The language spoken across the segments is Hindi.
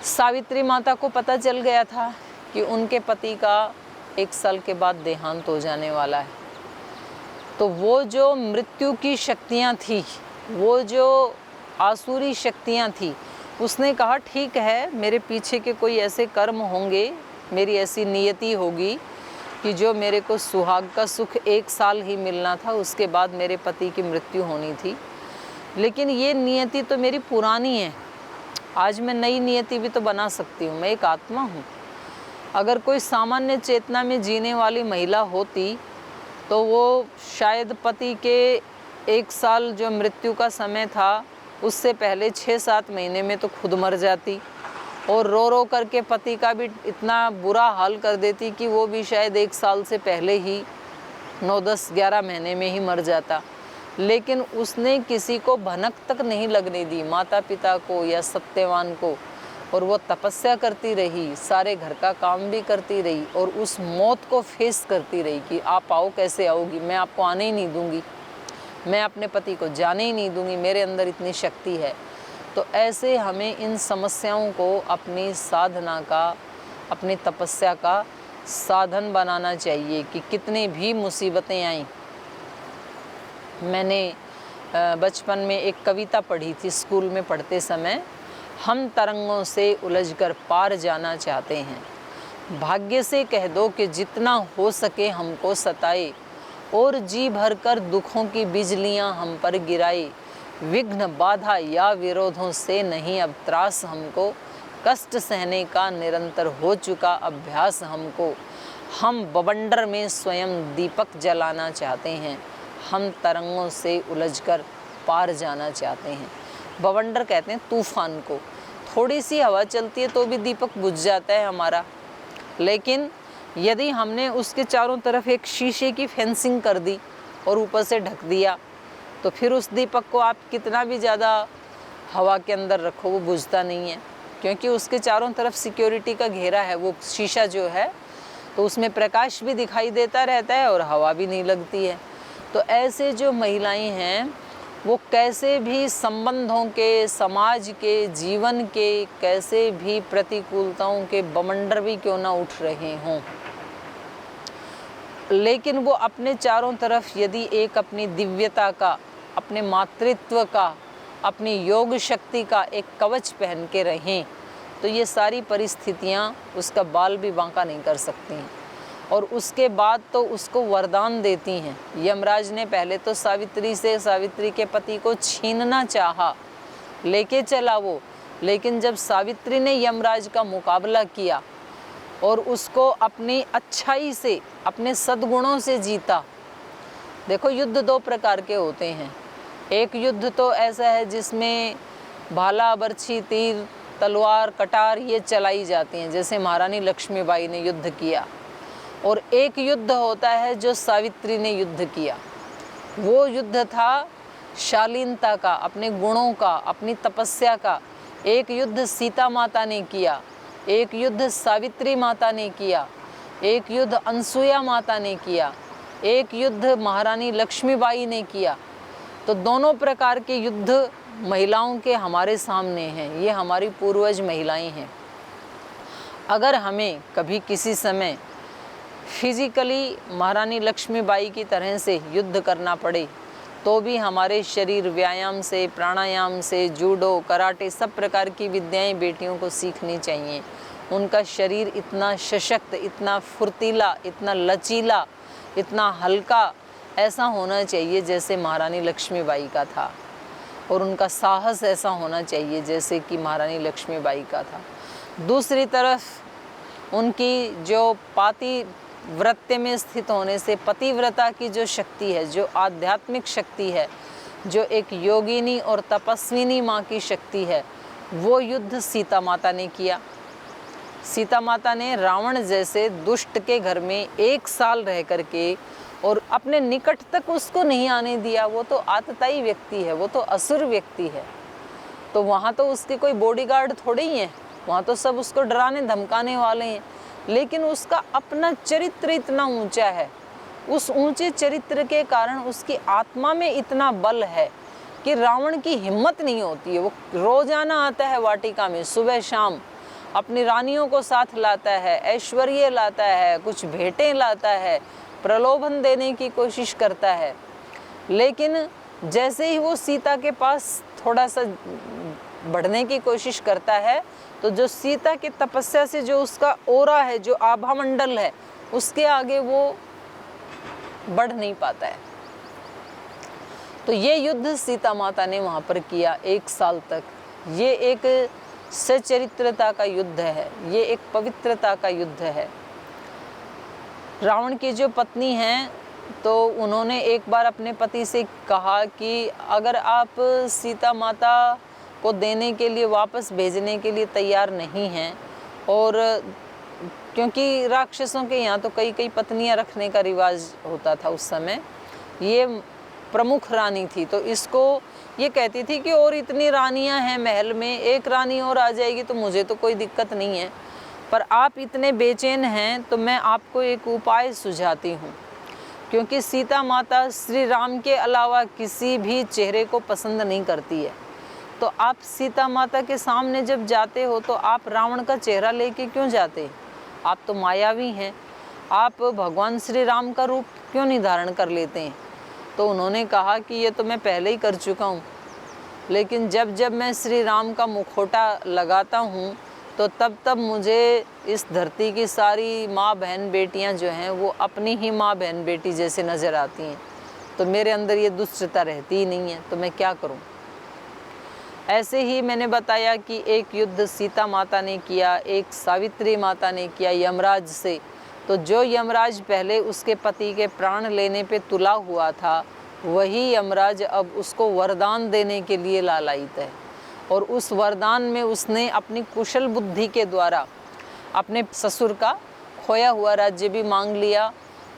सावित्री माता को पता चल गया था कि उनके पति का 1 साल के बाद देहांत हो जाने वाला है। तो वो जो मृत्यु की शक्तियाँ थी, वो जो आसुरी शक्तियाँ थी, उसने कहा ठीक है, मेरे पीछे के कोई ऐसे कर्म होंगे, मेरी ऐसी नियति होगी कि जो मेरे को सुहाग का सुख 1 साल ही मिलना था, उसके बाद मेरे पति की मृत्यु होनी थी। लेकिन ये नियति तो मेरी पुरानी है, आज मैं नई नियति भी तो बना सकती हूँ, मैं एक आत्मा हूँ। अगर कोई सामान्य चेतना में जीने वाली महिला होती तो वो शायद पति के 1 साल जो मृत्यु का समय था, उससे पहले 6-7 महीने में तो खुद मर जाती और रो रो करके पति का भी इतना बुरा हाल कर देती कि वो भी शायद 1 साल से पहले ही 9-10-11 महीने में ही मर जाता। लेकिन उसने किसी को भनक तक नहीं लगने दी, माता पिता को या सत्यवान को, और वो तपस्या करती रही, सारे घर का काम भी करती रही और उस मौत को फेस करती रही कि आप आओ, कैसे आओगी, मैं आपको आने ही नहीं दूंगी, मैं अपने पति को जाने ही नहीं दूंगी, मेरे अंदर इतनी शक्ति है। तो ऐसे हमें इन समस्याओं को अपनी साधना का, अपनी तपस्या का साधन बनाना चाहिए कि कितनी भी मुसीबतें आएं। मैंने बचपन में एक कविता पढ़ी थी स्कूल में पढ़ते समय, हम तरंगों से उलझकर पार जाना चाहते हैं, भाग्य से कह दो कि जितना हो सके हमको सताए, और जी भर कर दुखों की बिजलियां हम पर गिराए, विघ्न बाधा या विरोधों से नहीं अब त्रास हमको, कष्ट सहने का निरंतर हो चुका अभ्यास हमको, हम बवंडर में स्वयं दीपक जलाना चाहते हैं, हम तरंगों से उलझकर पार जाना चाहते हैं। बवंडर कहते हैं तूफान को, थोड़ी सी हवा चलती है तो भी दीपक बुझ जाता है हमारा, लेकिन यदि हमने उसके चारों तरफ एक शीशे की फेंसिंग कर दी और ऊपर से ढक दिया, तो फिर उस दीपक को आप कितना भी ज़्यादा हवा के अंदर रखो वो बुझता नहीं है, क्योंकि उसके चारों तरफ सिक्योरिटी का घेरा है, वो शीशा जो है, तो उसमें प्रकाश भी दिखाई देता रहता है और हवा भी नहीं लगती है। तो ऐसे जो महिलाएं हैं वो कैसे भी संबंधों के, समाज के, जीवन के कैसे भी प्रतिकूलताओं के बवंडर भी क्यों ना उठ रहे हों, लेकिन वो अपने चारों तरफ यदि एक अपनी दिव्यता का, अपने मातृत्व का, अपनी योग शक्ति का एक कवच पहन के रहें, तो ये सारी परिस्थितियाँ उसका बाल भी बांका नहीं कर सकती हैं। और उसके बाद तो उसको वरदान देती हैं। यमराज ने पहले तो सावित्री के पति को छीनना चाहा, लेके चला वो, लेकिन जब सावित्री ने यमराज का मुकाबला किया और उसको अपनी अच्छाई से, अपने सद्गुणों से जीता। देखो, युद्ध 2 प्रकार के होते हैं। एक युद्ध तो ऐसा है जिसमें भाला, बर्छी, तीर, तलवार, कटार ये चलाई जाती हैं, जैसे महारानी लक्ष्मीबाई ने युद्ध किया। और एक युद्ध होता है जो सावित्री ने युद्ध किया, वो युद्ध था शालीनता का, अपने गुणों का, अपनी तपस्या का। एक युद्ध सीता माता ने किया, एक युद्ध सावित्री माता ने किया, एक युद्ध अनसुया माता ने किया, एक युद्ध महारानी लक्ष्मीबाई ने किया। तो दोनों प्रकार के युद्ध महिलाओं के हमारे सामने हैं, ये हमारी पूर्वज महिलाएं हैं। अगर हमें कभी किसी समय फिजिकली महारानी लक्ष्मीबाई की तरह से युद्ध करना पड़े, तो भी हमारे शरीर व्यायाम से, प्राणायाम से, जूडो, कराटे, सब प्रकार की विद्याएं बेटियों को सीखनी चाहिए। उनका शरीर इतना सशक्त, इतना फुर्तीला, इतना लचीला, इतना हल्का ऐसा होना चाहिए जैसे महारानी लक्ष्मीबाई का था, और उनका साहस ऐसा होना चाहिए जैसे कि महारानी लक्ष्मीबाई का था। दूसरी तरफ उनकी जो पातिव्रत्य में स्थित होने से पतिव्रता की जो शक्ति है, जो आध्यात्मिक शक्ति है, जो एक योगिनी और तपस्विनी माँ की शक्ति है, वो युद्ध सीता माता ने किया। सीता माता ने रावण जैसे दुष्ट के घर में 1 साल रह करके और अपने निकट तक उसको नहीं आने दिया। वो तो आतताई व्यक्ति है, वो तो असुर व्यक्ति है, तो वहाँ तो उसके कोई बॉडीगार्ड थोड़े ही हैं, वहाँ तो सब उसको डराने धमकाने वाले हैं। लेकिन उसका अपना चरित्र इतना ऊंचा है, उस ऊंचे चरित्र के कारण उसकी आत्मा में इतना बल है कि रावण की हिम्मत नहीं होती है। वो रोजाना आता है वाटिका में, सुबह शाम, अपनी रानियों को साथ लाता है, ऐश्वर्य लाता है, कुछ भेंटें लाता है, प्रलोभन देने की कोशिश करता है। लेकिन जैसे ही वो सीता के पास थोड़ा सा बढ़ने की कोशिश करता है, तो जो सीता की तपस्या से जो उसका ओरा है, जो आभा मंडल है, उसके आगे वो बढ़ नहीं पाता है। तो ये युद्ध सीता माता ने वहाँ पर किया 1 साल तक। ये एक सचरित्रता का युद्ध है, ये एक पवित्रता का युद्ध है। रावण की जो पत्नी हैं, तो उन्होंने एक बार अपने पति से कहा कि अगर आप सीता माता को देने के लिए, वापस भेजने के लिए तैयार नहीं हैं, और क्योंकि राक्षसों के यहाँ तो कई कई पत्नियाँ रखने का रिवाज होता था उस समय, ये प्रमुख रानी थी, तो इसको ये कहती थी कि और इतनी रानियाँ हैं महल में, एक रानी और आ जाएगी तो मुझे तो कोई दिक्कत नहीं है, पर आप इतने बेचैन हैं तो मैं आपको एक उपाय सुझाती हूँ। क्योंकि सीता माता श्री राम के अलावा किसी भी चेहरे को पसंद नहीं करती है, तो आप सीता माता के सामने जब जाते हो तो आप रावण का चेहरा लेके क्यों जाते? आप तो मायावी हैं, आप भगवान श्री राम का रूप क्यों नहीं धारण कर लेते हैं? तो उन्होंने कहा कि ये तो मैं पहले ही कर चुका हूँ, लेकिन जब जब मैं श्री राम का मुखौटा लगाता हूँ तो तब तब मुझे इस धरती की सारी माँ बहन बेटियाँ जो हैं वो अपनी ही माँ बहन बेटी जैसे नज़र आती हैं, तो मेरे अंदर ये दुष्टता रहती ही नहीं है, तो मैं क्या करूँ। ऐसे ही मैंने बताया कि एक युद्ध सीता माता ने किया, एक सावित्री माता ने किया यमराज से। तो जो यमराज पहले उसके पति के प्राण लेने पे तुला हुआ था, वही यमराज अब उसको वरदान देने के लिए लालायित है, और उस वरदान में उसने अपनी कुशल बुद्धि के द्वारा अपने ससुर का खोया हुआ राज्य भी मांग लिया,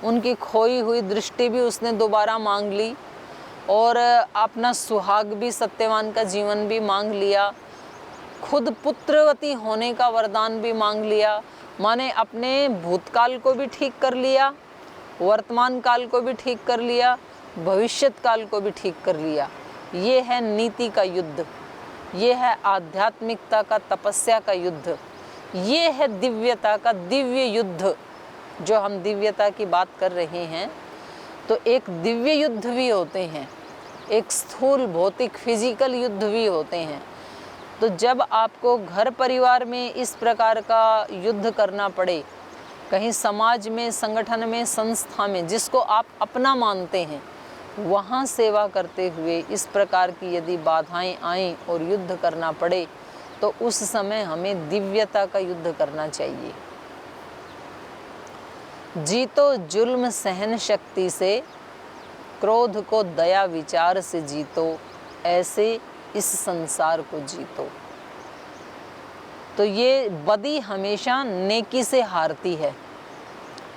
उनकी खोई हुई दृष्टि भी उसने दोबारा मांग ली, और अपना सुहाग भी, सत्यवान का जीवन भी मांग लिया, खुद पुत्रवती होने का वरदान भी मांग लिया। माने अपने भूतकाल को भी ठीक कर लिया, वर्तमान काल को भी ठीक कर लिया, भविष्यत काल को भी ठीक कर लिया। ये है नीति का युद्ध, ये है आध्यात्मिकता का, तपस्या का युद्ध, ये है दिव्यता का दिव्य युद्ध। जो हम दिव्यता की बात कर रहे हैं, तो एक दिव्य युद्ध भी होते हैं, एक स्थूल भौतिक फिजिकल युद्ध भी होते हैं। तो जब आपको घर परिवार में इस प्रकार का युद्ध करना पड़े, कहीं समाज में, संगठन में, संस्था में, जिसको आप अपना मानते हैं, वहाँ सेवा करते हुए इस प्रकार की यदि बाधाएं आएँ और युद्ध करना पड़े, तो उस समय हमें दिव्यता का युद्ध करना चाहिए। जीतो जुल्म सहन शक्ति से, क्रोध को दया विचार से जीतो, ऐसे इस संसार को जीतो। तो ये बदी हमेशा नेकी से हारती है,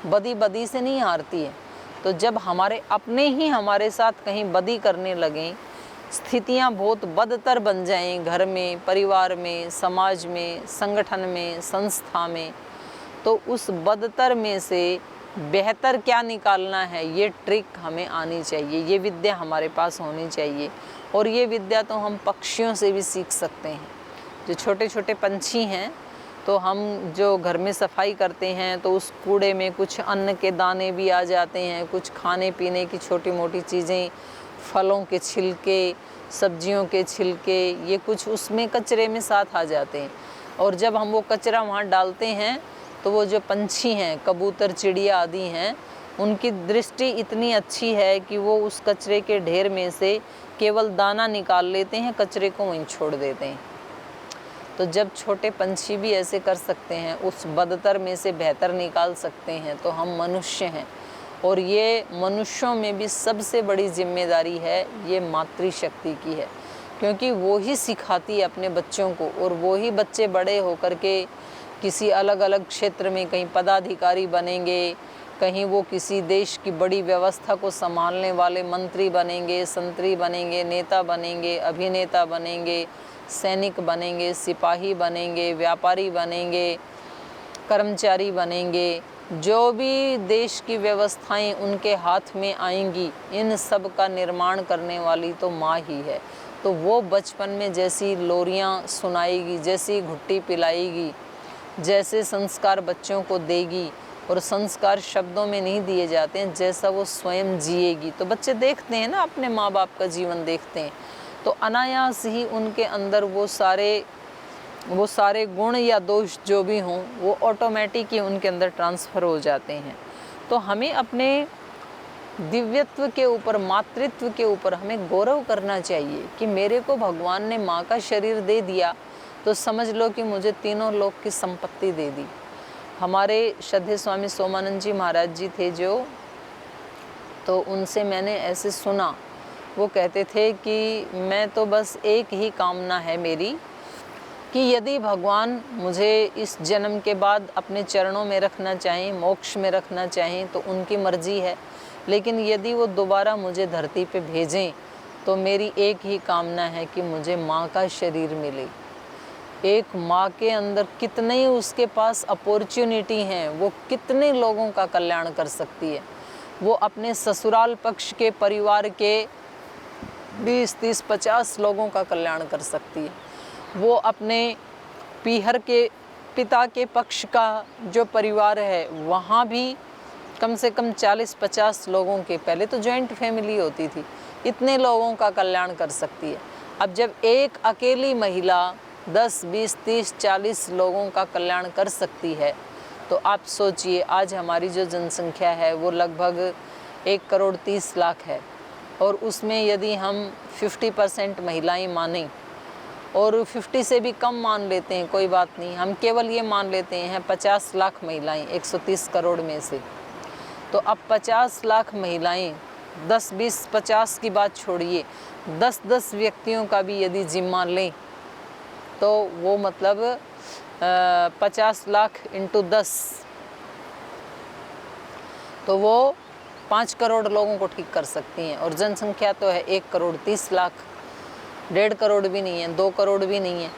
बदी बदी से नहीं हारती है। तो जब हमारे अपने ही हमारे साथ कहीं बदी करने लगें, स्थितियां बहुत बदतर बन जाएं, घर में, परिवार में, समाज में, संगठन में, संस्था में, तो उस बदतर में से बेहतर क्या निकालना है, ये ट्रिक हमें आनी चाहिए, ये विद्या हमारे पास होनी चाहिए। और ये विद्या तो हम पक्षियों से भी सीख सकते हैं। जो छोटे छोटे पंछी हैं, तो हम जो घर में सफाई करते हैं तो उस कूड़े में कुछ अन्न के दाने भी आ जाते हैं, कुछ खाने पीने की छोटी मोटी चीज़ें, फलों के छिलके, सब्जियों के छिलके, ये कुछ उसमें कचरे में साथ आ जाते हैं। और जब हम वो कचरा वहाँ डालते हैं, तो वो जो पंछी हैं, कबूतर, चिड़िया आदि हैं, उनकी दृष्टि इतनी अच्छी है कि वो उस कचरे के ढेर में से केवल दाना निकाल लेते हैं, कचरे को वहीं छोड़ देते हैं। तो जब छोटे पंछी भी ऐसे कर सकते हैं, उस बदतर में से बेहतर निकाल सकते हैं, तो हम मनुष्य हैं। और ये मनुष्यों में भी सबसे बड़ी जिम्मेदारी है, ये मातृशक्ति की है, क्योंकि वो ही सिखाती है अपने बच्चों को, और वो ही बच्चे बड़े होकर के किसी अलग अलग क्षेत्र में कहीं पदाधिकारी बनेंगे, कहीं वो किसी देश की बड़ी व्यवस्था को संभालने वाले मंत्री बनेंगे, संतरी बनेंगे, नेता बनेंगे, अभिनेता बनेंगे, सैनिक बनेंगे, सिपाही बनेंगे, व्यापारी बनेंगे, कर्मचारी बनेंगे। जो भी देश की व्यवस्थाएं उनके हाथ में आएंगी, इन सब का निर्माण करने वाली तो माँ ही है। तो वो बचपन में जैसी लोरियाँ सुनाएगी, जैसी घुट्टी पिलाएगी, जैसे संस्कार बच्चों को देगी, और संस्कार शब्दों में नहीं दिए जाते हैं, जैसा वो स्वयं जिएगी। तो बच्चे देखते हैं ना, अपने माँ बाप का जीवन देखते हैं, तो अनायास ही उनके अंदर वो सारे गुण या दोष जो भी हों वो ऑटोमेटिक ही उनके अंदर ट्रांसफ़र हो जाते हैं। तो हमें अपने दिव्यत्व के ऊपर, मातृत्व के ऊपर हमें गौरव करना चाहिए कि मेरे को भगवान ने माँ का शरीर दे दिया, तो समझ लो कि मुझे तीनों लोक की संपत्ति दे दी। हमारे श्रद्धेय स्वामी सोमानंद जी महाराज जी थे जो, तो उनसे मैंने ऐसे सुना, वो कहते थे कि मैं तो बस एक ही कामना है मेरी कि यदि भगवान मुझे इस जन्म के बाद अपने चरणों में रखना चाहें, मोक्ष में रखना चाहें, तो उनकी मर्जी है, लेकिन यदि वो दोबारा मुझे धरती पे भेजें तो मेरी एक ही कामना है कि मुझे माँ का शरीर मिले। एक माँ के अंदर कितने उसके पास अपॉर्चुनिटी हैं, वो कितने लोगों का कल्याण कर सकती है। वो अपने ससुराल पक्ष के परिवार के 20, 30, 50 लोगों का कल्याण कर सकती है। वो अपने पीहर के पिता के पक्ष का जो परिवार है वहाँ भी कम से कम 40-50 लोगों के, पहले तो जॉइंट फैमिली होती थी, इतने लोगों का कल्याण कर सकती है। अब जब एक अकेली महिला 10, 20, 30, 40 लोगों का कल्याण कर सकती है, तो आप सोचिए आज हमारी जो जनसंख्या है वो लगभग 1,30,00,000 है, और उसमें यदि हम 50% महिलाएं मानें और 50 से भी कम मान लेते हैं, कोई बात नहीं, हम केवल ये मान लेते हैं 50 लाख महिलाएं 130 करोड़ में से, तो अब 50 लाख महिलाएं, 10, 20, 50 की बात छोड़िए, 10-10 व्यक्तियों का भी यदि जिम्मा लें तो वो मतलब 50 लाख इंटू 10, तो वो 5 करोड़ लोगों को ठीक कर सकती हैं। और जनसंख्या तो है 1,30,00,000, 1.5 करोड़ भी नहीं है, 2 करोड़ भी नहीं है,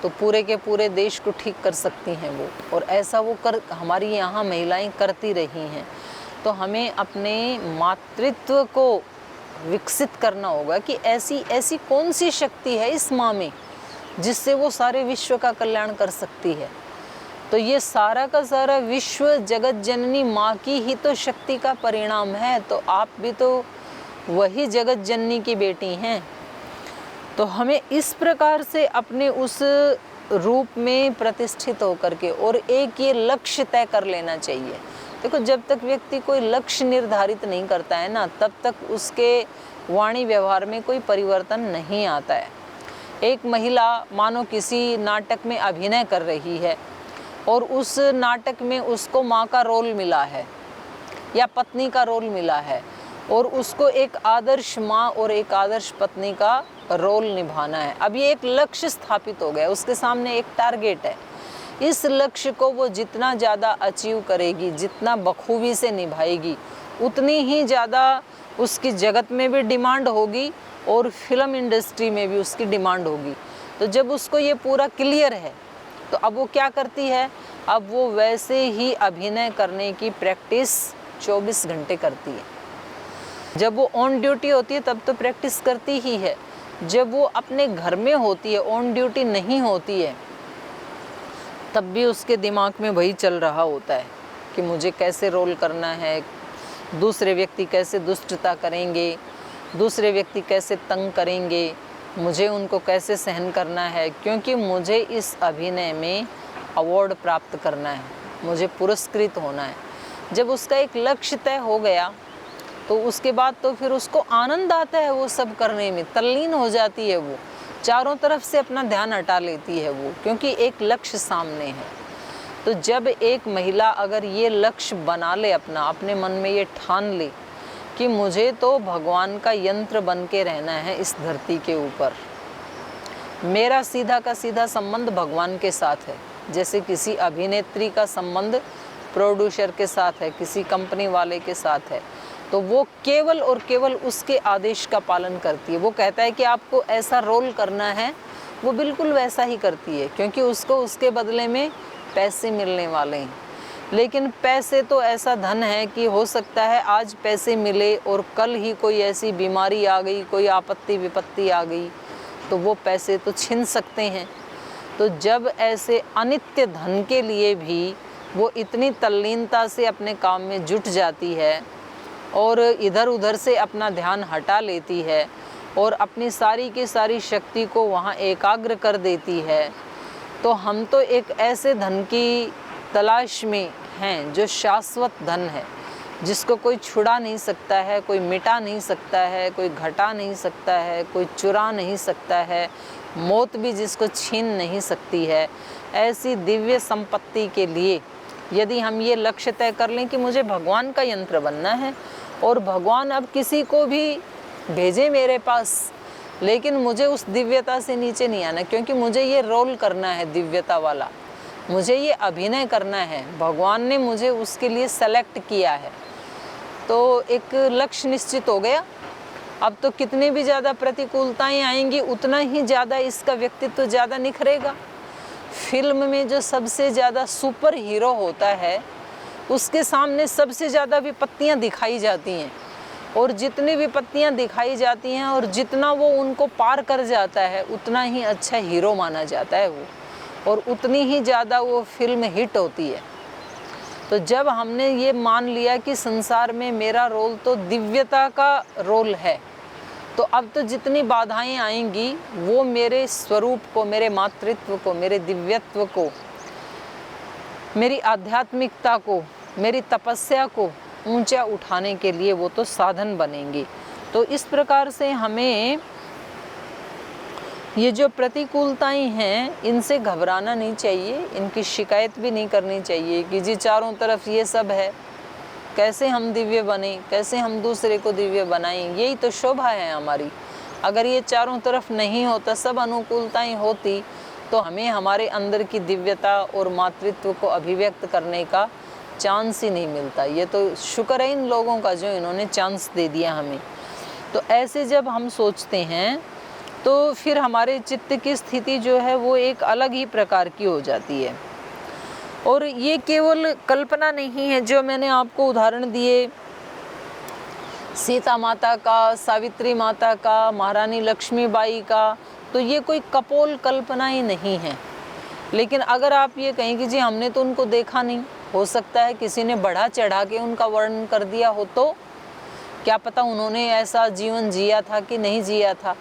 तो पूरे के पूरे देश को ठीक कर सकती हैं वो। और ऐसा वो हमारी यहाँ महिलाएं करती रही हैं। तो हमें अपने मातृत्व को विकसित करना होगा कि ऐसी कौन सी शक्ति है इस माँ में जिससे वो सारे विश्व का कल्याण कर सकती है। तो ये सारा का सारा विश्व जगत जननी माँ की ही तो शक्ति का परिणाम है। तो आप भी तो वही जगत जननी की बेटी हैं। तो हमें इस प्रकार से अपने उस रूप में प्रतिष्ठित होकर के और एक ये लक्ष्य तय कर लेना चाहिए। देखो, जब तक व्यक्ति कोई लक्ष्य निर्धारित नहीं करता है ना, तब तक उसके वाणी व्यवहार में कोई परिवर्तन नहीं आता है। एक महिला मानो किसी नाटक में अभिनय कर रही है और उस नाटक में उसको माँ का रोल मिला है या पत्नी का रोल मिला है, और उसको एक आदर्श माँ और एक आदर्श पत्नी का रोल निभाना है। अब ये एक लक्ष्य स्थापित हो गया, उसके सामने एक टारगेट है। इस लक्ष्य को वो जितना ज़्यादा अचीव करेगी, जितना बखूबी से निभाएगी, उतनी ही ज़्यादा उसकी जगत में भी डिमांड होगी और फिल्म इंडस्ट्री में भी उसकी डिमांड होगी। तो जब उसको ये पूरा क्लियर है, तो अब वो क्या करती है, अब वो वैसे ही अभिनय करने की प्रैक्टिस 24 घंटे करती है। जब वो ऑन ड्यूटी होती है तब तो प्रैक्टिस करती ही है। जब वो अपने घर में होती है, ऑन ड्यूटी नहीं होती है, तब भी उसके दिमाग में वही चल रहा होता है कि मुझे कैसे रोल करना है, दूसरे व्यक्ति कैसे दुष्टता करेंगे, दूसरे व्यक्ति कैसे तंग करेंगे, मुझे उनको कैसे सहन करना है, क्योंकि मुझे इस अभिनय में अवार्ड प्राप्त करना है, मुझे पुरस्कृत होना है। जब उसका एक लक्ष्य तय हो गया तो उसके बाद तो फिर उसको आनंद आता है वो सब करने में, तल्लीन हो जाती है, वो चारों तरफ से अपना ध्यान हटा लेती है वो, क्योंकि एक लक्ष्य सामने है। तो जब एक महिला अगर ये लक्ष्य बना ले अपना, अपने मन में ये ठान ले कि मुझे तो भगवान का यंत्र बन के रहना है इस धरती के ऊपर, मेरा सीधा का सीधा संबंध भगवान के साथ है, जैसे किसी अभिनेत्री का संबंध प्रोड्यूसर के साथ है, किसी कंपनी वाले के साथ है, तो वो केवल और केवल उसके आदेश का पालन करती है। वो कहता है कि आपको ऐसा रोल करना है, वो बिल्कुल वैसा ही करती है, क्योंकि उसको उसके बदले में पैसे मिलने वाले हैं। लेकिन पैसे तो ऐसा धन है कि हो सकता है आज पैसे मिले और कल ही कोई ऐसी बीमारी आ गई, कोई आपत्ति विपत्ति आ गई, तो वो पैसे तो छिन सकते हैं। तो जब ऐसे अनित्य धन के लिए भी वो इतनी तल्लीनता से अपने काम में जुट जाती है और इधर उधर से अपना ध्यान हटा लेती है और अपनी सारी की सारी शक्ति को वहाँ एकाग्र कर देती है, तो हम तो एक ऐसे धन की तलाश में हैं जो शाश्वत धन है, जिसको कोई छुड़ा नहीं सकता है, कोई मिटा नहीं सकता है, कोई घटा नहीं सकता है, कोई चुरा नहीं सकता है, मौत भी जिसको छीन नहीं सकती है। ऐसी दिव्य संपत्ति के लिए यदि हम ये लक्ष्य तय कर लें कि मुझे भगवान का यंत्र बनना है और भगवान अब किसी को भी भेजे मेरे पास, लेकिन मुझे उस दिव्यता से नीचे नहीं आना, क्योंकि मुझे ये रोल करना है दिव्यता वाला, मुझे ये अभिनय करना है, भगवान ने मुझे उसके लिए सेलेक्ट किया है। तो एक लक्ष्य निश्चित हो गया। अब तो कितनी भी ज़्यादा प्रतिकूलताएं आएंगी उतना ही ज़्यादा इसका व्यक्तित्व ज़्यादा निखरेगा। फिल्म में जो सबसे ज़्यादा सुपर हीरो होता है उसके सामने सबसे ज़्यादा विपत्तियां दिखाई जाती हैं, और जितनी विपत्तियां दिखाई जाती हैं और जितना वो उनको पार कर जाता है उतना ही अच्छा हीरो माना जाता है वो, और उतनी ही ज़्यादा वो फिल्म हिट होती है। तो जब हमने ये मान लिया कि संसार में मेरा रोल तो दिव्यता का रोल है, तो अब तो जितनी बाधाएं आएंगी वो मेरे स्वरूप को, मेरे मातृत्व को, मेरे दिव्यत्व को, मेरी आध्यात्मिकता को, मेरी तपस्या को ऊंचा उठाने के लिए वो तो साधन बनेंगे। तो इस प्रकार से हमें ये जो प्रतिकूलताएं हैं इनसे घबराना नहीं चाहिए, इनकी शिकायत भी नहीं करनी चाहिए कि जी चारों तरफ ये सब है, कैसे हम दिव्य बने, कैसे हम दूसरे को दिव्य बनाएं। यही तो शोभा है हमारी। अगर ये चारों तरफ नहीं होता, सब अनुकूलताएं होती, तो हमें हमारे अंदर की दिव्यता और मातृत्व को अभिव्यक्त करने का चांस ही नहीं मिलता। ये तो शुक्र है इन लोगों का जो इन्होंने चांस दे दिया हमें। तो ऐसे जब हम सोचते हैं तो फिर हमारे चित्त की स्थिति जो है वो एक अलग ही प्रकार की हो जाती है। और ये केवल कल्पना नहीं है, जो मैंने आपको उदाहरण दिए सीता माता का, सावित्री माता का, महारानी लक्ष्मीबाई का, तो ये कोई कपोल कल्पना ही नहीं है। लेकिन अगर आप ये कहें कि जी हमने तो उनको देखा नहीं, हो सकता है किसी ने बढ़ा चढ़ा के उनका वर्णन कर दिया हो, तो क्या पता उन्होंने ऐसा जीवन जिया था कि नहीं जिया था।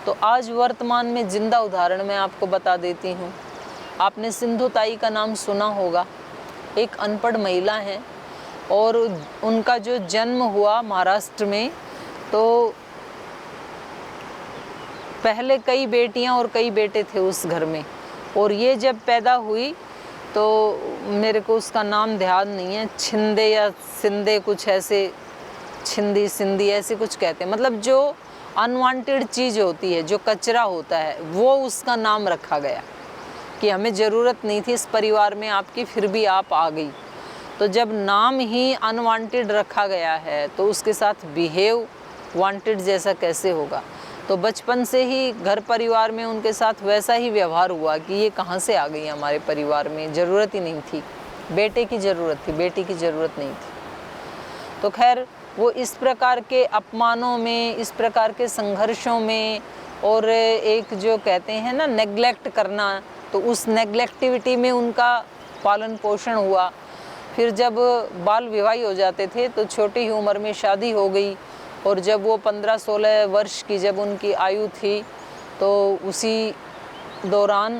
तो आज वर्तमान में जिंदा उदाहरण मैं आपको बता देती हूँ। आपने सिंधु ताई का नाम सुना होगा। एक अनपढ़ महिला हैं और उनका जो जन्म हुआ महाराष्ट्र में, तो पहले कई बेटियां और कई बेटे थे उस घर में, और ये जब पैदा हुई तो मेरे को उसका नाम ध्यान नहीं है, छिंदे या सिंधे कुछ ऐसे, छिंदी सिंधी ऐसे कुछ कहते हैं, मतलब जो अनवांटेड चीज़ होती है, जो कचरा होता है, वो उसका नाम रखा गया कि हमें ज़रूरत नहीं थी इस परिवार में आपकी, फिर भी आप आ गई। तो जब नाम ही अनवांटेड रखा गया है तो उसके साथ बिहेव वांटेड जैसा कैसे होगा। तो बचपन से ही घर परिवार में उनके साथ वैसा ही व्यवहार हुआ कि ये कहाँ से आ गई हमारे परिवार में, ज़रूरत ही नहीं थी, बेटे की ज़रूरत थी, बेटी की ज़रूरत नहीं थी। तो खैर वो इस प्रकार के अपमानों में, इस प्रकार के संघर्षों में, और एक जो कहते हैं ना नेग्लेक्ट करना, तो उस नेग्लेक्टिविटी में उनका पालन पोषण हुआ। फिर जब बाल विवाह हो जाते थे तो छोटी ही उम्र में शादी हो गई, और जब वो 15-16 वर्ष की जब उनकी आयु थी तो उसी दौरान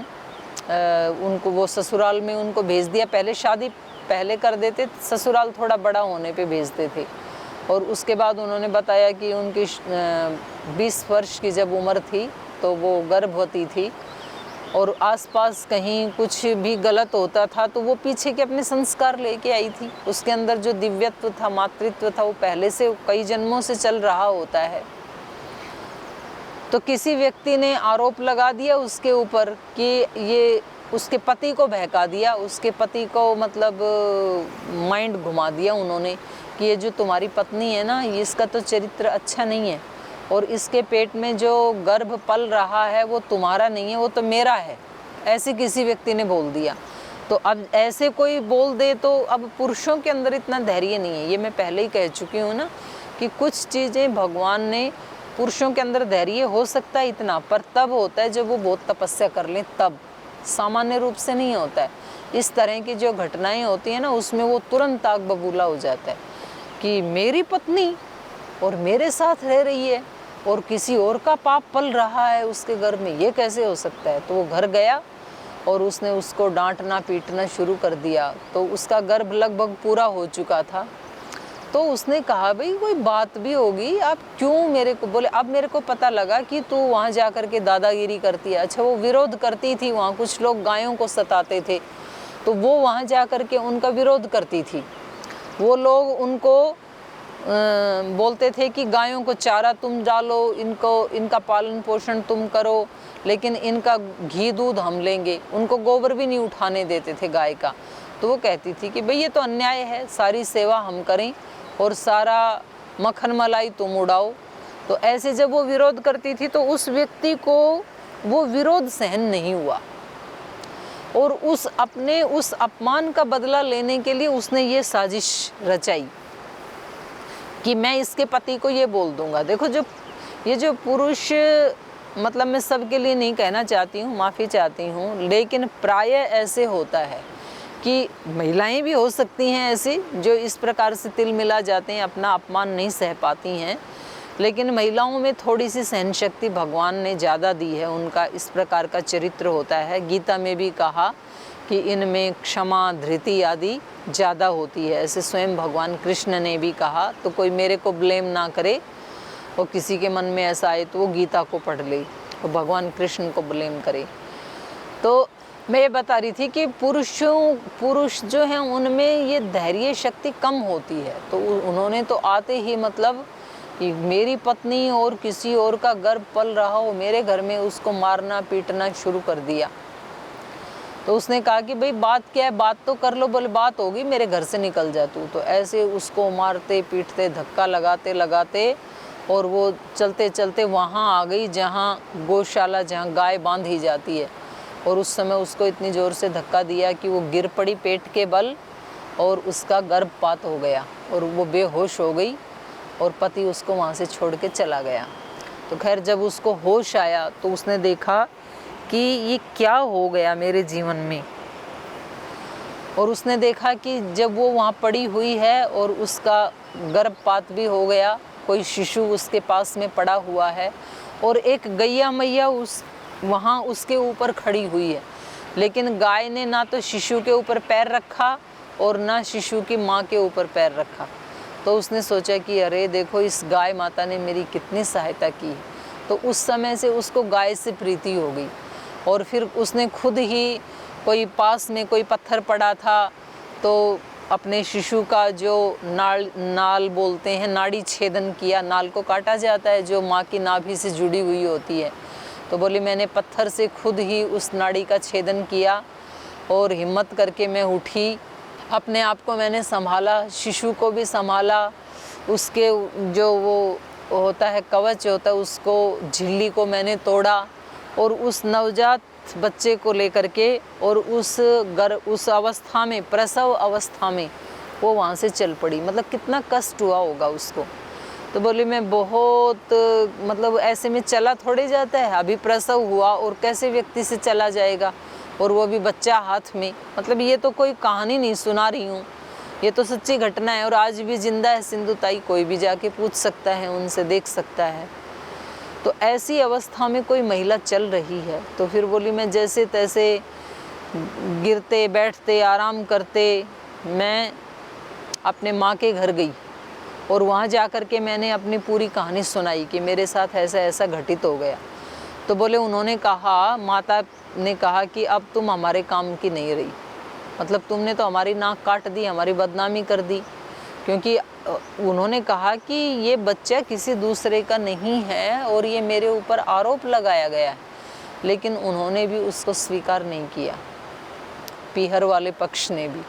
उनको वो ससुराल में उनको भेज दिया। पहले शादी पहले कर देते, ससुराल थोड़ा बड़ा होने पे भेजते थे। और उसके बाद उन्होंने बताया कि उनकी 20 वर्ष की जब उम्र थी तो वो गर्भवती थी, और आसपास कहीं कुछ भी गलत होता था तो वो पीछे के अपने संस्कार लेके आई थी। उसके अंदर जो दिव्यत्व था, मातृत्व था, वो पहले से कई जन्मों से चल रहा होता है। तो किसी व्यक्ति ने आरोप लगा दिया उसके ऊपर कि ये उसके पति को बहका दिया, उसके पति को मतलब माइंड घुमा दिया उन्होंने कि ये जो तुम्हारी पत्नी है ना, इसका तो चरित्र अच्छा नहीं है, और इसके पेट में जो गर्भ पल रहा है वो तुम्हारा नहीं है, वो तो मेरा है, ऐसे किसी व्यक्ति ने बोल दिया। तो अब ऐसे कोई बोल दे तो अब पुरुषों के अंदर इतना धैर्य नहीं है। ये मैं पहले ही कह चुकी हूँ ना कि कुछ चीज़ें भगवान ने, पुरुषों के अंदर धैर्य हो सकता है इतना, पर तब होता है जब वो बहुत तपस्या कर लें तब। सामान्य रूप से नहीं होता है। इस तरह की जो घटनाएं होती हैं ना, उसमें वो तुरंत आग बबूला हो जाता है कि मेरी पत्नी और मेरे साथ रह रही है और किसी और का पाप पल रहा है उसके घर में, ये कैसे हो सकता है। तो वो घर गया और उसने उसको डांटना पीटना शुरू कर दिया। तो उसका गर्भ लगभग पूरा हो चुका था। तो उसने कहा भाई कोई बात भी होगी, आप क्यों मेरे को बोले। अब मेरे को पता लगा कि तू वहाँ जा कर के दादागिरी करती है। अच्छा, वो विरोध करती थी, वहाँ कुछ लोग गायों को सताते थे तो वो वहाँ जा कर के उनका विरोध करती थी। वो लोग उनको बोलते थे कि गायों को चारा तुम डालो, इनका पालन पोषण तुम करो, लेकिन इनका घी दूध हम लेंगे। उनको गोबर भी नहीं उठाने देते थे गाय का। तो वो कहती थी कि भाई ये तो अन्याय है, सारी सेवा हम करें और सारा मक्खन मलाई तुम उड़ाओ। तो ऐसे जब वो विरोध करती थी तो उस व्यक्ति को वो विरोध सहन नहीं हुआ और उस अपमान का बदला लेने के लिए उसने ये साजिश रचाई कि मैं इसके पति को ये बोल दूंगा। देखो, ये जो पुरुष, मतलब मैं सबके लिए नहीं कहना चाहती हूँ, माफ़ी चाहती हूँ, लेकिन प्रायः ऐसे होता है कि महिलाएं भी हो सकती हैं ऐसी जो इस प्रकार से तिल मिला जाते हैं, अपना अपमान नहीं सह पाती हैं, लेकिन महिलाओं में थोड़ी सी सहन शक्ति भगवान ने ज़्यादा दी है, उनका इस प्रकार का चरित्र होता है। गीता में भी कहा कि इनमें क्षमा धृति आदि ज़्यादा होती है, ऐसे स्वयं भगवान कृष्ण ने भी कहा। तो कोई मेरे को ब्लेम ना करे और किसी के मन में ऐसा आए तो वो गीता को पढ़ ले और भगवान कृष्ण को ब्लेम करे। तो मैं ये बता रही थी कि पुरुष जो हैं उनमें ये धैर्य शक्ति कम होती है। तो उन्होंने तो आते ही मतलब कि मेरी पत्नी और किसी और का गर्भ पल रहा हो मेरे घर में, उसको मारना पीटना शुरू कर दिया। तो उसने कहा कि भाई बात क्या है, बात तो कर लो। बोले बात होगी, मेरे घर से निकल जा तू। तो ऐसे उसको मारते पीटते धक्का लगाते लगाते और वो चलते चलते वहाँ आ गई जहाँ गौशाला, जहाँ गाय बांधी जाती है। और उस समय उसको इतनी ज़ोर से धक्का दिया कि वो गिर पड़ी पेट के बल और उसका गर्भपात हो गया और वो बेहोश हो गई और पति उसको वहाँ से छोड़ के चला गया। तो खैर जब उसको होश आया तो उसने देखा कि ये क्या हो गया मेरे जीवन में। और उसने देखा कि जब वो वहाँ पड़ी हुई है और उसका गर्भपात भी हो गया, कोई शिशु उसके पास में पड़ा हुआ है और एक गैया मैया वहाँ उसके ऊपर खड़ी हुई है, लेकिन गाय ने ना तो शिशु के ऊपर पैर रखा और ना शिशु की माँ के ऊपर पैर रखा। तो उसने सोचा कि अरे देखो, इस गाय माता ने मेरी कितनी सहायता की है। तो उस समय से उसको गाय से प्रीति हो गई और फिर उसने खुद ही, कोई पास में कोई पत्थर पड़ा था तो अपने शिशु का जो नाल बोलते हैं, नाड़ी छेदन किया। नाल को काटा जाता है जो माँ की नाभि से जुड़ी हुई होती है। तो बोली मैंने पत्थर से खुद ही उस नाड़ी का छेदन किया और हिम्मत करके मैं उठी, अपने आप को मैंने संभाला, शिशु को भी संभाला, उसके जो वो होता है कवच होता है उसको, झिल्ली को मैंने तोड़ा और उस नवजात बच्चे को लेकर के और उस अवस्था में, प्रसव अवस्था में वो वहाँ से चल पड़ी। मतलब कितना कष्ट हुआ होगा उसको। तो बोली मैं बहुत, मतलब ऐसे में चला थोड़े जाता है, अभी प्रसव हुआ और कैसे व्यक्ति से चला जाएगा, और वो भी बच्चा हाथ में। मतलब ये तो कोई कहानी नहीं सुना रही हूँ, ये तो सच्ची घटना है और आज भी जिंदा है सिंधु ताई, कोई भी जाके पूछ सकता है, उनसे देख सकता है। तो ऐसी अवस्था में कोई महिला चल रही है। तो फिर बोली मैं जैसे तैसे गिरते बैठते आराम करते मैं अपने माँ के घर गई और वहाँ जा कर के मैंने अपनी पूरी कहानी सुनाई कि मेरे साथ ऐसा ऐसा घटित हो गया। तो बोले, उन्होंने कहा, माता ने कहा कि अब तुम हमारे काम की नहीं रही, मतलब तुमने तो हमारी नाक काट दी, हमारी बदनामी कर दी। क्योंकि उन्होंने कहा कि ये बच्चा किसी दूसरे का नहीं है और ये मेरे ऊपर आरोप लगाया गया है, लेकिन उन्होंने भी उसको स्वीकार नहीं किया, पीहर वाले पक्ष ने भी।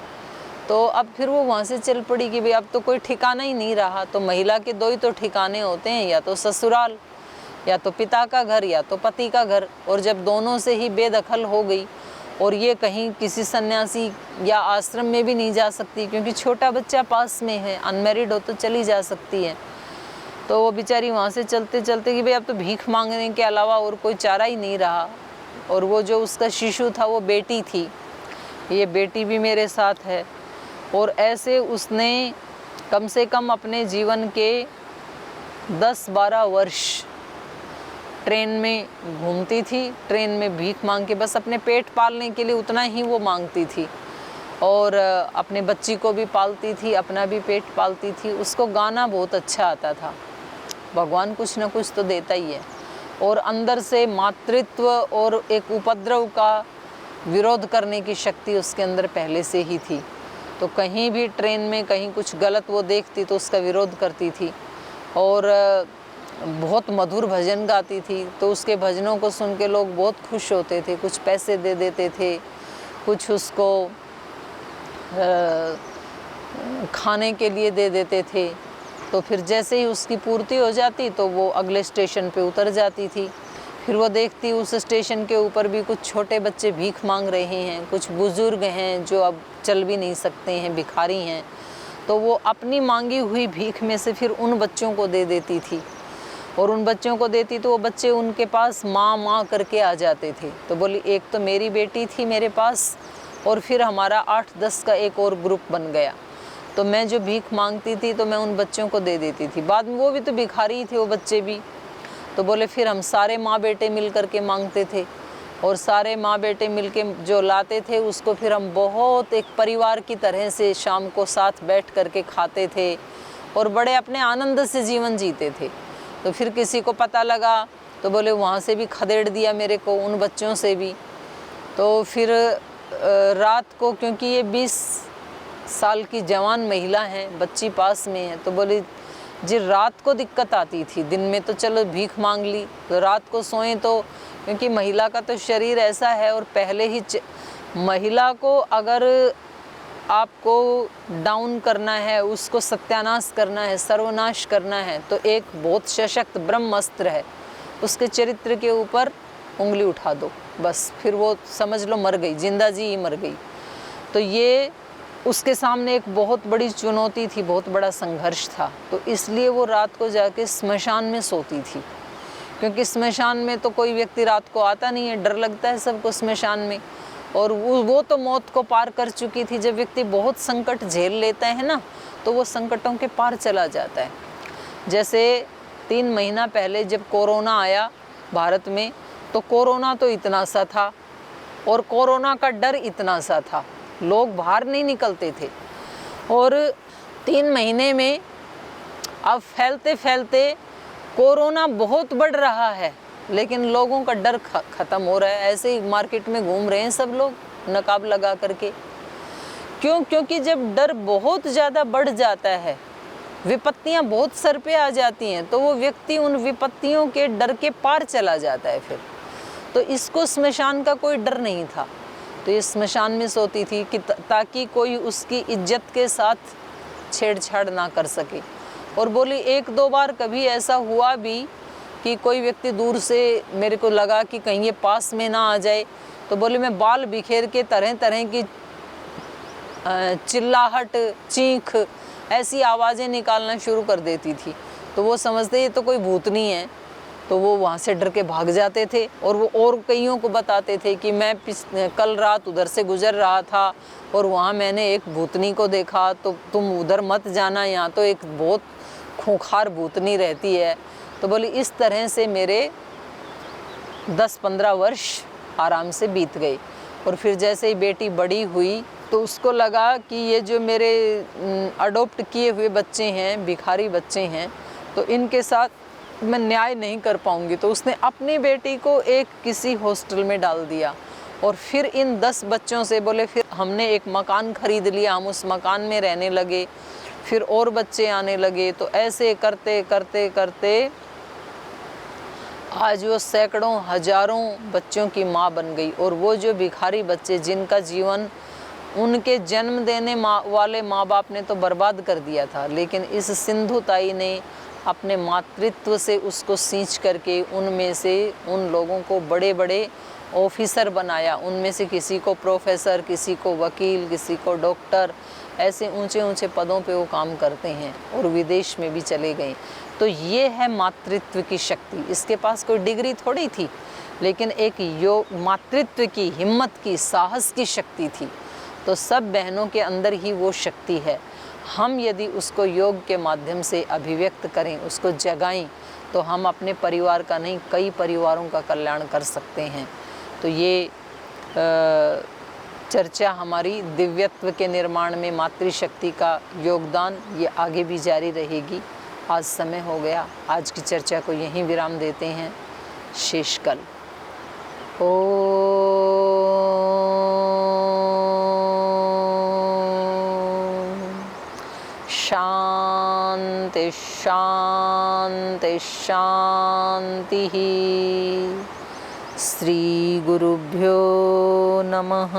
तो अब फिर वो वहाँ से चल पड़ी कि भाई अब तो कोई ठिकाना ही नहीं रहा। तो महिला के दो ही तो ठिकाने होते हैं, या तो ससुराल, या तो पिता का घर, या तो पति का घर। और जब दोनों से ही बेदखल हो गई और ये कहीं किसी सन्यासी या आश्रम में भी नहीं जा सकती क्योंकि छोटा बच्चा पास में है, अनमैरिड हो तो चली जा सकती है। तो वो बेचारी वहाँ से चलते चलते कि भाई अब तो भीख मांगने के अलावा और कोई चारा ही नहीं रहा और वो जो उसका शिशु था वो बेटी थी, ये बेटी भी मेरे साथ है। और ऐसे उसने कम से कम अपने जीवन के 10-12 वर्ष ट्रेन में घूमती थी, ट्रेन में भीख मांग के, बस अपने पेट पालने के लिए उतना ही वो मांगती थी और अपने बच्ची को भी पालती थी, अपना भी पेट पालती थी। उसको गाना बहुत अच्छा आता था। भगवान कुछ ना कुछ तो देता ही है। और अंदर से मातृत्व और एक उपद्रव का विरोध करने की शक्ति उसके अंदर पहले से ही थी। तो कहीं भी ट्रेन में कहीं कुछ गलत वो देखती तो उसका विरोध करती थी। और बहुत मधुर भजन गाती थी, तो उसके भजनों को सुन के लोग बहुत खुश होते थे, कुछ पैसे दे देते थे, कुछ उसको खाने के लिए दे देते थे। तो फिर जैसे ही उसकी पूर्ति हो जाती तो वो अगले स्टेशन पे उतर जाती थी। फिर वो देखती उस स्टेशन के ऊपर भी कुछ छोटे बच्चे भीख मांग रहे हैं, कुछ बुजुर्ग हैं जो अब चल भी नहीं सकते हैं, भिखारी हैं। तो वो अपनी मांगी हुई भीख में से फिर उन बच्चों को दे देती थी, और उन बच्चों को देती तो वो बच्चे उनके पास माँ माँ करके आ जाते थे। तो बोली एक तो मेरी बेटी थी मेरे पास, और फिर हमारा 8-10 का एक और ग्रुप बन गया। तो मैं जो भीख मांगती थी तो मैं उन बच्चों को दे देती थी। बाद में वो भी तो भिखारी ही थे, वो बच्चे भी। तो बोले फिर हम सारे माँ बेटे मिल कर के मांगते थे, और सारे माँ बेटे मिल के जो लाते थे उसको फिर हम बहुत एक परिवार की तरह से शाम को साथ बैठ कर के खाते थे, और बड़े अपने आनंद से जीवन जीते थे। तो फिर किसी को पता लगा तो बोले वहाँ से भी खदेड़ दिया मेरे को, उन बच्चों से भी। तो फिर रात को, क्योंकि ये 20 साल की जवान महिला है, बच्ची पास में है, तो बोली जी रात को दिक्कत आती थी, दिन में तो चलो भीख मांग ली, तो रात को सोएं तो, क्योंकि महिला का तो शरीर ऐसा है, और पहले ही महिला को अगर आपको डाउन करना है, उसको सत्यानाश करना है, सर्वनाश करना है, तो एक बहुत सशक्त ब्रह्मास्त्र है, उसके चरित्र के ऊपर उंगली उठा दो, बस फिर वो समझ लो मर गई, जिंदा जी ही मर गई। तो ये उसके सामने एक बहुत बड़ी चुनौती थी, बहुत बड़ा संघर्ष था। तो इसलिए वो रात को जाके स्मशान में सोती थी, क्योंकि स्मशान में तो कोई व्यक्ति रात को आता नहीं है, डर लगता है सबको स्मशान में। और वो तो मौत को पार कर चुकी थी। जब व्यक्ति बहुत संकट झेल लेता है ना, तो वो संकटों के पार चला जाता है। जैसे 3 महीना पहले जब कोरोना आया भारत में, तो कोरोना तो इतना सा था, और कोरोना का डर इतना सा था, लोग बाहर नहीं निकलते थे। और 3 महीने में अब फैलते फैलते कोरोना बहुत बढ़ रहा है, लेकिन लोगों का डर ख़त्म हो रहा है। ऐसे ही मार्केट में घूम रहे हैं सब लोग नकाब लगा करके। क्यों? क्योंकि जब डर बहुत ज़्यादा बढ़ जाता है, विपत्तियां बहुत सर पे आ जाती हैं, तो वो व्यक्ति उन विपत्तियों के डर के पार चला जाता है फिर। तो इसको स्मशान का कोई डर नहीं था, तो ये स्मशान में सोती थी कि ताकि कोई उसकी इज्जत के साथ छेड़छाड़ ना कर सके। और बोली 1-2 बार कभी ऐसा हुआ भी कि कोई व्यक्ति दूर से मेरे को लगा कि कहीं ये पास में ना आ जाए, तो बोले मैं बाल बिखेर के तरह तरह की चिल्लाहट, चीख, ऐसी आवाज़ें निकालना शुरू कर देती थी। तो वो समझते ये तो कोई भूतनी है, तो वो वहाँ से डर के भाग जाते थे। और वो और कईयों को बताते थे कि मैं कल रात उधर से गुजर रहा था और वहाँ मैंने एक भूतनी को देखा, तो तुम उधर मत जाना, यहाँ तो एक बहुत खूंखार भूतनी रहती है। तो बोली इस तरह से मेरे 10-15 वर्ष आराम से बीत गए। और फिर जैसे ही बेटी बड़ी हुई तो उसको लगा कि ये जो मेरे अडॉप्ट किए हुए बच्चे हैं, भिखारी बच्चे हैं, तो इनके साथ मैं न्याय नहीं कर पाऊंगी। तो उसने अपनी बेटी को एक किसी हॉस्टल में डाल दिया। और फिर इन 10 बच्चों से बोले फिर हमने एक मकान खरीद लिया, हम उस मकान में रहने लगे, फिर और बच्चे आने लगे। तो ऐसे करते करते करते आज वो सैकड़ों हजारों बच्चों की माँ बन गई। और वो जो भिखारी बच्चे जिनका जीवन उनके जन्म देने वाले माँ बाप ने तो बर्बाद कर दिया था, लेकिन इस सिंधु ताई ने अपने मातृत्व से उसको सींच करके उनमें से उन लोगों को बड़े बड़े ऑफिसर बनाया। उनमें से किसी को प्रोफेसर, किसी को वकील, किसी को डॉक्टर, ऐसे ऊंचे ऊंचे पदों पे वो काम करते हैं और विदेश में भी चले गए। तो ये है मातृत्व की शक्ति। इसके पास कोई डिग्री थोड़ी थी, लेकिन एक योग मातृत्व की, हिम्मत की, साहस की शक्ति थी। तो सब बहनों के अंदर ही वो शक्ति है। हम यदि उसको योग के माध्यम से अभिव्यक्त करें, उसको जगाएं, तो हम अपने परिवार का नहीं, कई परिवारों का कल्याण कर सकते हैं। तो ये चर्चा हमारी दिव्यत्व के निर्माण में मातृशक्ति का योगदान, ये आगे भी जारी रहेगी। आज समय हो गया, आज की चर्चा को यहीं विराम देते हैं। शेष कल। शांति शांति शांति। श्री गुरुभ्यो नमः।